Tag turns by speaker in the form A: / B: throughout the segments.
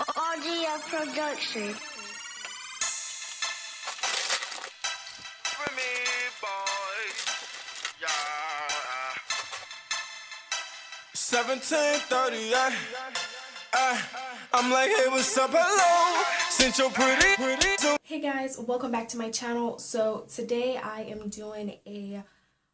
A: Audio production.
B: For me, boy. Yeah. 17:38. I'm like, hey, what's up? Hello. Since you're pretty.
C: Hey guys, welcome back to my channel. So today I am doing a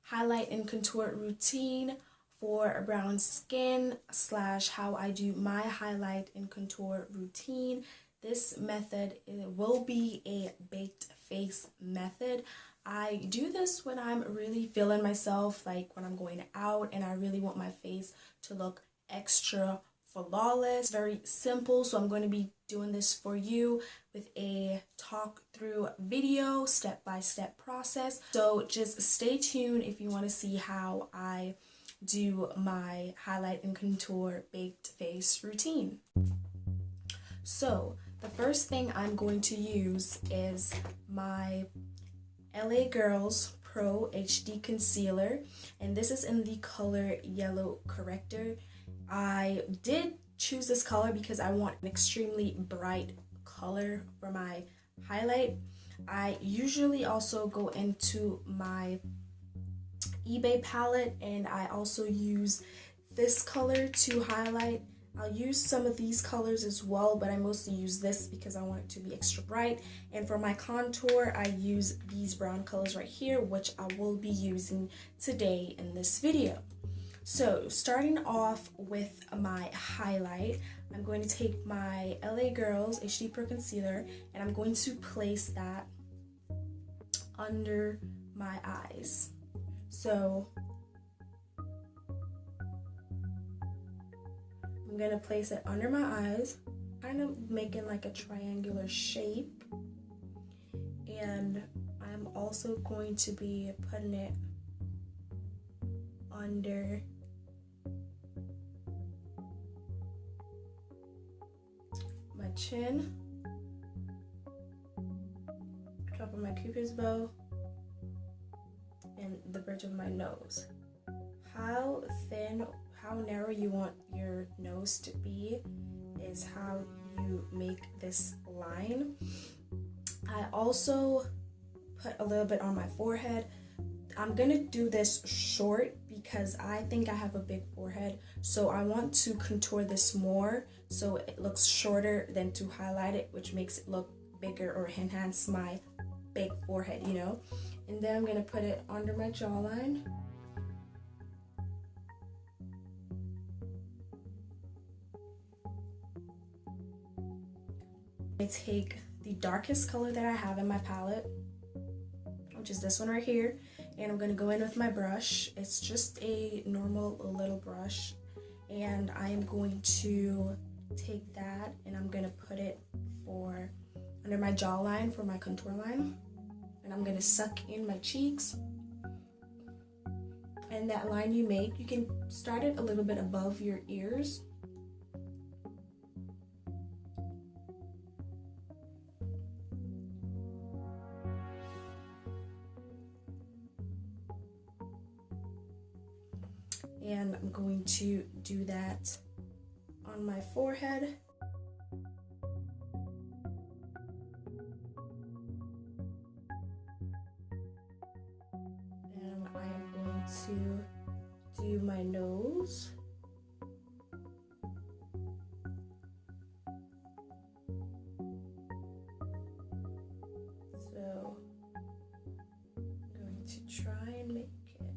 C: highlight and contour routine for brown skin / how I do my highlight and contour routine. This method will be a baked face method. I do this when I'm really feeling myself, like when I'm going out and I really want my face to look extra flawless. Very simple, so I'm going to be doing this for you with a talk through video, step-by-step process. So just stay tuned if you want to see how I do my highlight and contour baked face routine. So the first thing I'm going to use is my LA Girls Pro HD Concealer, and this is in the color Yellow Corrector. I did choose this color because I want an extremely bright color for my highlight. I usually also go into my eBay palette and I also use this color to highlight. I'll use some of these colors as well, but I mostly use this because I want it to be extra bright. And for my contour, I use these brown colors right here, which I will be using today in this video. So starting off with my highlight, I'm going to take my LA Girls HD Pro Concealer and I'm going to place that under my eyes. So I'm going to place it under my eyes, kind of making like a triangular shape. And I'm also going to be putting it under my chin, top of my cupid's bow, and the bridge of my nose. How thin, how narrow you want your nose to be is how you make this line. I also put a little bit on my forehead. I'm gonna do this short because I think I have a big forehead, so I want to contour this more so it looks shorter than to highlight it, which makes it look bigger or enhance my big forehead, you know. And then I'm gonna put it under my jawline. I take the darkest color that I have in my palette, which is this one right here, and I'm gonna go in with my brush. It's just a normal little brush, and I am going to take that and I'm gonna put it for under my jawline for my contour line, and I'm gonna suck in my cheeks. And that line you make, you can start it a little bit above your ears. And I'm going to do that on my forehead. And I am going to do my nose. So I'm going to try and make it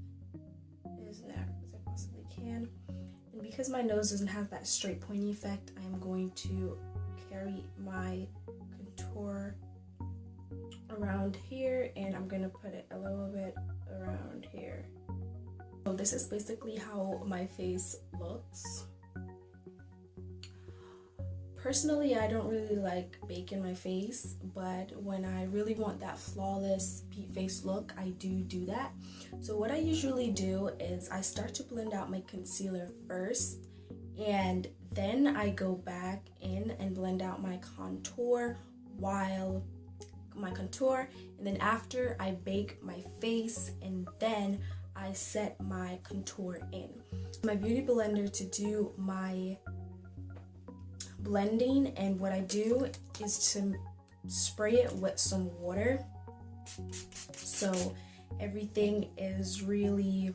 C: as narrow as I possibly can. And because my nose doesn't have that straight pointy effect, I'm going to carry my contour around here and I'm gonna put it a little bit around here. So this is basically how my face looks. Personally, I don't really like baking my face, but when I really want that flawless face look, I do that. So what I usually do is I start to blend out my concealer first, and then I go back in and blend out my contour and then after I bake my face, and then I set my contour in. My beauty blender to do my blending, and what I do is to spray it with some water so everything is really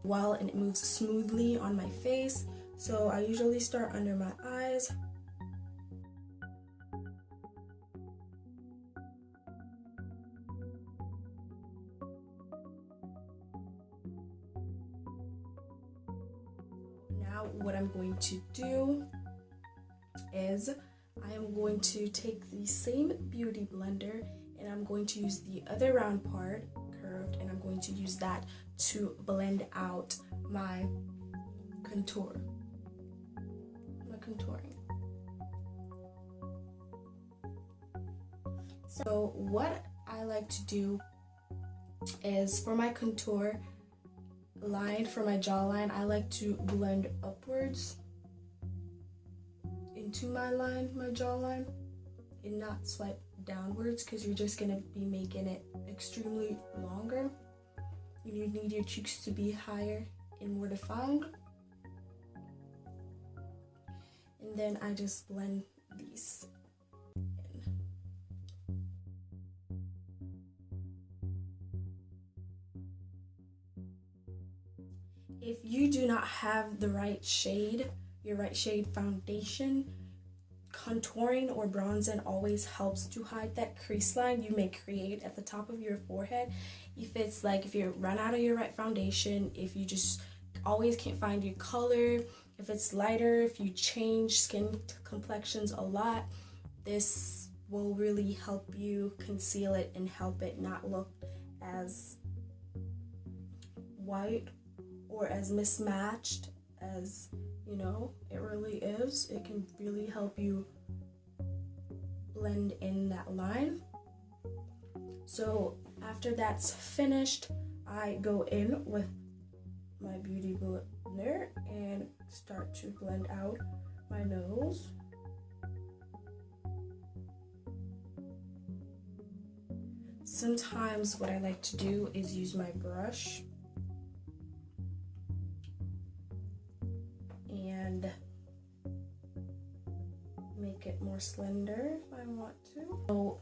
C: well and it moves smoothly on my face. So I usually start under my eyes. Now what I'm going to do is I am going to take the same beauty blender and I'm going to use the other round part, curved, and I'm going to use that to blend out my contour, my contouring. So what I like to do is for my contour line, for my jawline, I like to blend upwards into my line, my jawline, and not swipe downwards, because you're just gonna be making it extremely longer. You need your cheeks to be higher and more defined. And then I just blend these in. If you do not have the right shade, your right shade foundation, contouring or bronzing always helps to hide that crease line you may create at the top of your forehead. If you run out of your right foundation, if you just always can't find your color, if it's lighter, if you change skin complexions a lot, this will really help you conceal it and help it not look as white or as mismatched as it really is. It can really help you blend in that line. So after that's finished, I go in with my beauty blender and start to blend out my nose. Sometimes what I like to do is use my brush and make it more slender if I want to. So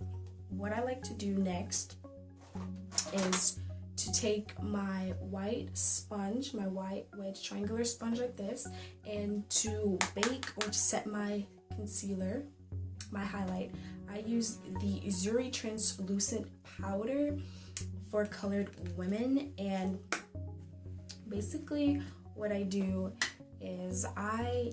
C: what I like to do next is to take my white sponge, my white wedge triangular sponge like this, and to bake or to set my concealer, my highlight, I use the Zuri translucent powder for colored women. And basically what I do is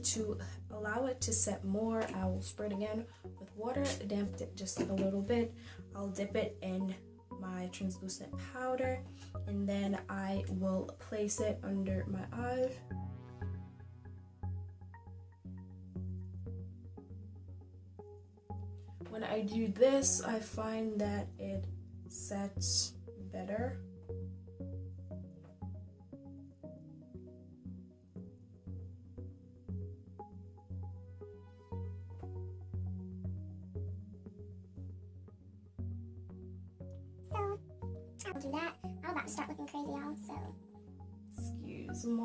C: to allow it to set more, I will spray it again with water, damp it just a little bit. I'll dip it in my translucent powder and then I will place it under my eye. When I do this, I find that it sets better.
D: So, I'll do that. I'm about to start looking crazy, y'all, so.
C: Excuse me.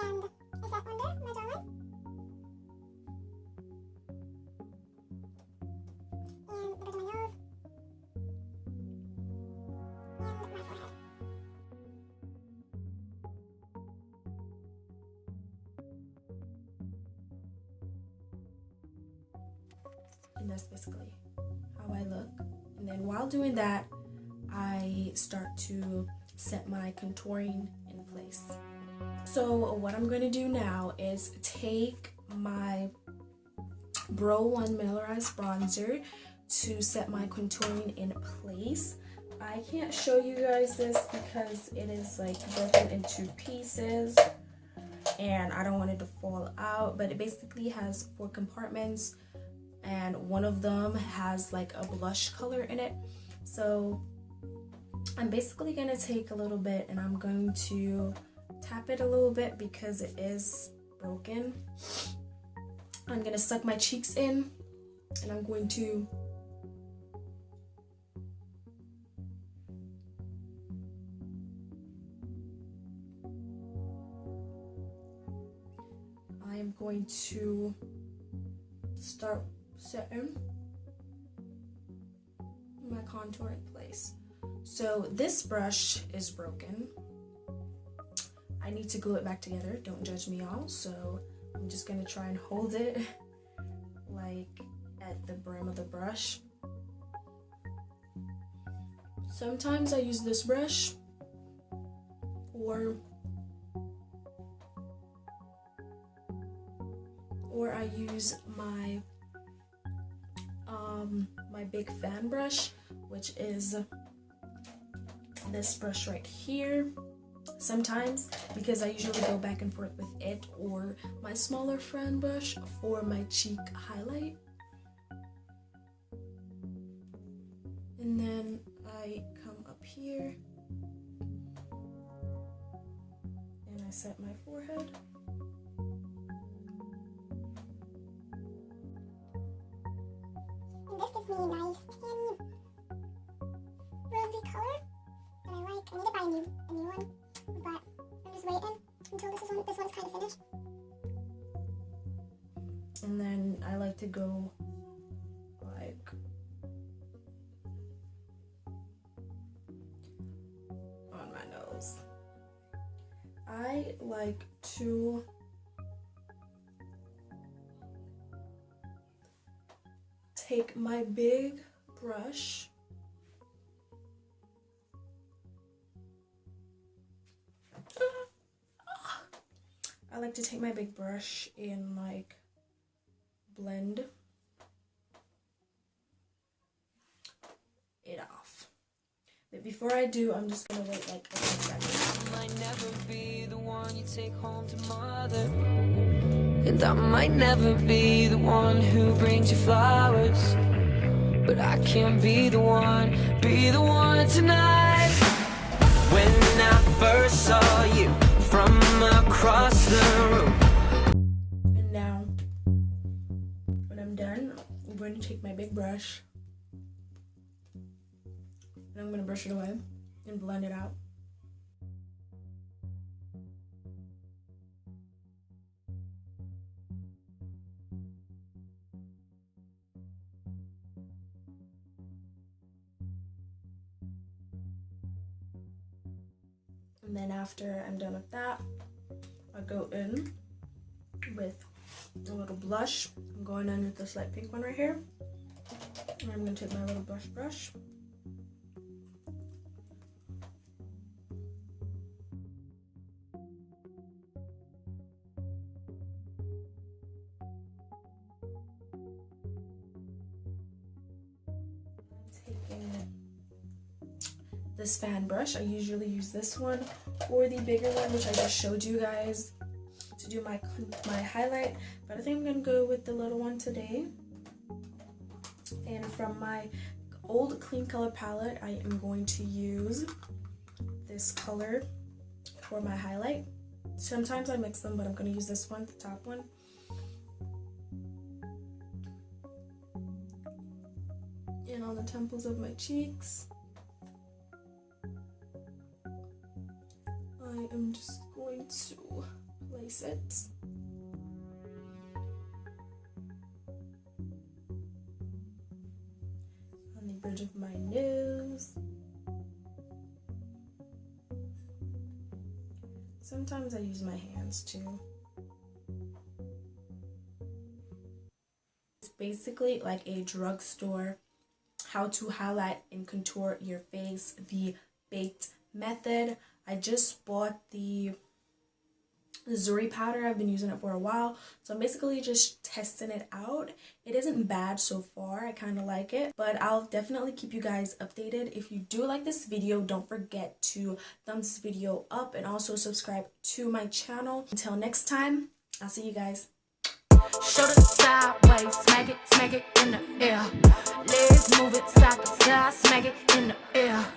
D: And is that under my jawline? And the bridge of my nose. And my forehead.
C: And that's basically how I look. And then while doing that, I start to set my contouring in place. So what I'm going to do now is take my Bro 1 Mineralized Bronzer to set my contouring in place. I can't show you guys this because it is like broken into pieces and I don't want it to fall out, but it basically has 4 compartments and one of them has like a blush color in it. So I'm basically going to take a little bit and I'm going to tap it a little bit because it is broken. I'm going to suck my cheeks in and I'm going to start setting my contour in place. So this brush is broken. I need to glue it back together. Don't judge me, y'all. So I'm just gonna try and hold it like at the brim of the brush. Sometimes I use this brush, or I use my my big fan brush, which is this brush right here. Sometimes, because I usually go back and forth with it or my smaller fan brush for my cheek highlight. And then I come up here and I set my forehead.
D: And this gives me a nice tan rosy color that I like. I need to buy a new one, but I'm just waiting until this one's kind of finished.
C: And then I like to go like on my nose. I like to take my big brush and like blend it off. But before I do, I'm just gonna wait like a few seconds.
E: I might never be the one you take home to mother, and I might never be the one who brings you flowers, but I can be the one tonight. When I first saw you from across the room.
C: And now, when I'm done, I'm going to take my big brush and I'm going to brush it away and blend it out. And then after I'm done with that, I go in with a little blush. I'm going in with this light pink one right here. And I'm going to take my little brush. This fan brush, I usually use this one or the bigger one, which I just showed you guys, to do my highlight, but I think I'm gonna go with the little one today. And from my old clean color palette, I am going to use this color for my highlight. Sometimes I mix them, but I'm gonna use this one, the top one. And on the temples of my cheeks. I am just going to place it. On the bridge of my nose. Sometimes I use my hands too. It's basically like a drugstore how to highlight and contour your face, the baked method. I just bought the Zuri powder. I've been using it for a while, so I'm basically just testing it out. It isn't bad so far. I kind of like it, but I'll definitely keep you guys updated. If you do like this video, don't forget to thumbs this video up and also subscribe to my channel. Until next time, I'll see you guys.
F: Shoulder sideways, smack it in the air. Legs move it side to side, smack it in the air.